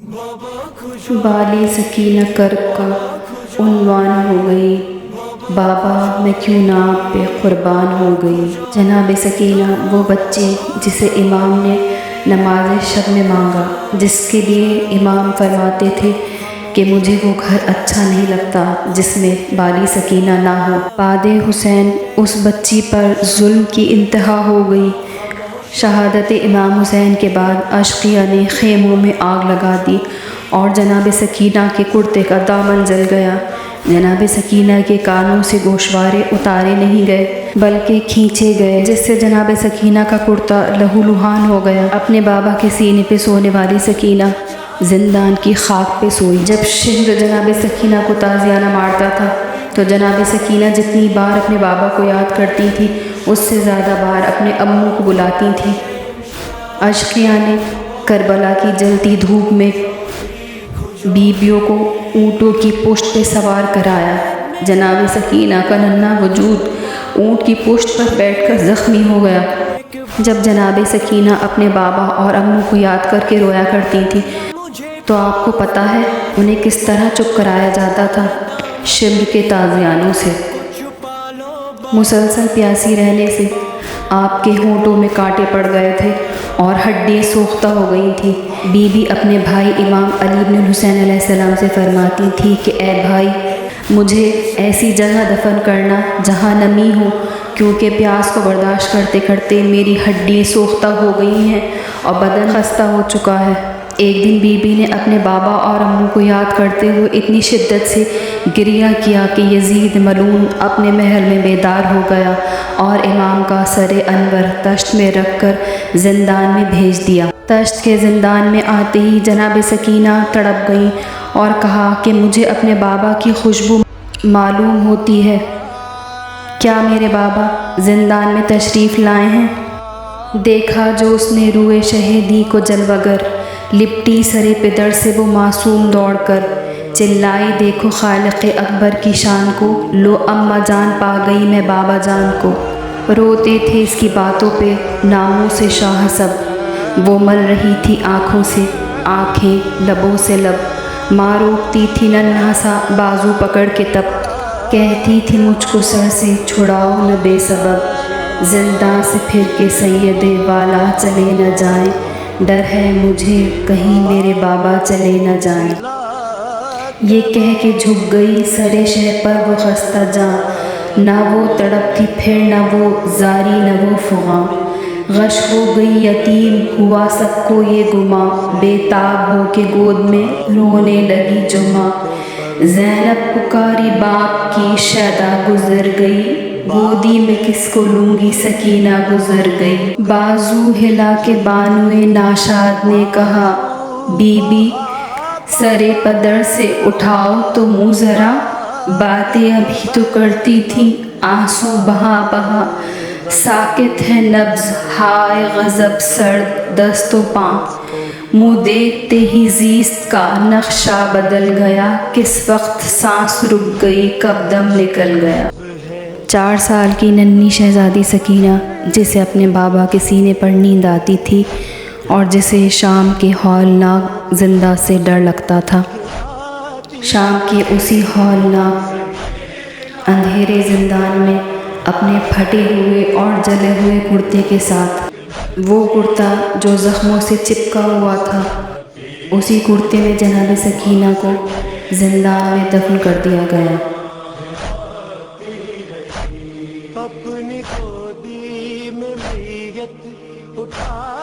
بالی سکینہ کرب کا عنوان ہو گئی، بابا میں کیوں نہ آپ پہ قربان ہو گئی۔ جناب سکینہ وہ بچی جسے امام نے نماز شب میں مانگا، جس کے لیے امام فرماتے تھے کہ مجھے وہ گھر اچھا نہیں لگتا جس میں بالی سکینہ نہ ہو۔ بعد حسین اس بچی پر ظلم کی انتہا ہو گئی۔ شہادت امام حسین کے بعد اشقیاء نے خیموں میں آگ لگا دی اور جناب سکینہ کے کرتے کا دامن جل گیا۔ جناب سکینہ کے کانوں سے گوشوارے اتارے نہیں گئے بلکہ کھینچے گئے، جس سے جناب سکینہ کا کرتا لہو لہان ہو گیا۔ اپنے بابا کے سینے پہ سونے والی سکینہ زندان کی خاک پہ سوئی۔ جب شہر جناب سکینہ کو تازیانہ مارتا تھا تو جناب سکینہ جتنی بار اپنے بابا کو یاد کرتی تھی اس سے زیادہ بار اپنے اموں کو بلاتی تھی۔ اشقیاء نے کربلا کی جلتی دھوپ میں بیبیوں کو اونٹوں کی پشت پہ سوار کرایا۔ جناب سکینہ کا ننھا وجود اونٹ کی پشت پر بیٹھ کر زخمی ہو گیا۔ جب جناب سکینہ اپنے بابا اور اموں کو یاد کر کے رویا کرتی تھی تو آپ کو پتہ ہے انہیں کس طرح چپ کرایا جاتا تھا؟ شمر کے تازیانوں سے۔ مسلسل پیاسی رہنے سے آپ کے ہونٹوں میں کانٹے پڑ گئے تھے اور ہڈیاں سوختہ ہو گئی تھیں۔ بی بی اپنے بھائی امام علی بن الحسین علیہ السلام سے فرماتی تھی کہ اے بھائی، مجھے ایسی جگہ دفن کرنا جہاں نمی ہو، کیونکہ پیاس کو برداشت کرتے کرتے میری ہڈیاں سوختہ ہو گئی ہیں اور بدن خستہ ہو چکا ہے۔ ایک دن بی بی نے اپنے بابا اور اموں کو یاد کرتے ہوئے اتنی شدت سے گریہ کیا کہ یزید ملعون اپنے محل میں بیدار ہو گیا اور امام کا سر انور تشت میں رکھ کر زندان میں بھیج دیا۔ تشت کے زندان میں آتے ہی جناب سکینہ تڑپ گئیں اور کہا کہ مجھے اپنے بابا کی خوشبو معلوم ہوتی ہے، کیا میرے بابا زندان میں تشریف لائے ہیں؟ دیکھا جو اس نے روئے شہیدی کو جلوہ گر، لپٹی سرے پدر سے وہ معصوم دوڑ کر، چلائی دیکھو خالق اکبر کی شان کو، لو اماں جان پا گئی میں بابا جان کو۔ روتے تھے اس کی باتوں پہ ناموں سے شاہ سب، وہ مل رہی تھی آنکھوں سے آنکھیں، لبوں سے لب، ماں روکتی تھی ننھا سا بازو پکڑ کے تب، کہتی تھی مجھ کو سر سے چھڑاؤ نہ بے سبب، زنداں سے پھر کے سید والا چلے نہ جائیں، ڈر ہے مجھے کہیں میرے بابا چلے نہ جائیں۔ یہ کہہ کے جھک گئی سرے شہ پر وہ خستہ جاں، نہ وہ تڑپ تھی پھر نہ وہ زاری نہ وہ فغاں، غش ہو گئی یتیم ہوا سب کو یہ گماں، بے تاب ہو کے گود میں رونے لگی جو ماں، زینب پکاری باپ کی شیدا گزر گئی، گودی میں کس کو لوں گی سکینہ گزر گئی۔ بازو ہلا کے بانوئے ناشاد نے کہا، بی بی سرے پدر سے اٹھاؤ تو منہ ذرا، باتیں ابھی تو کرتی تھی آنسو بہا بہا، ساکت ہے نبض ہائے غضب سرد دست و پاں، منہ دیکھتے ہی زیست کا نقشہ بدل گیا، کس وقت سانس رک گئی کب دم نکل گیا۔ 4 سال کی ننھی شہزادی سکینہ، جسے اپنے بابا کے سینے پر نیند آتی تھی اور جسے شام کے ہولناک زندہ سے ڈر لگتا تھا، شام کے اسی ہولناک اندھیرے زندان میں اپنے پھٹے ہوئے اور جلے ہوئے کرتے کے ساتھ، وہ کرتا جو زخموں سے چپکا ہوا تھا، اسی کرتے میں جناب سکینہ کو زندان میں دفن کر دیا گیا۔ اپنی گودی میں میت اٹھا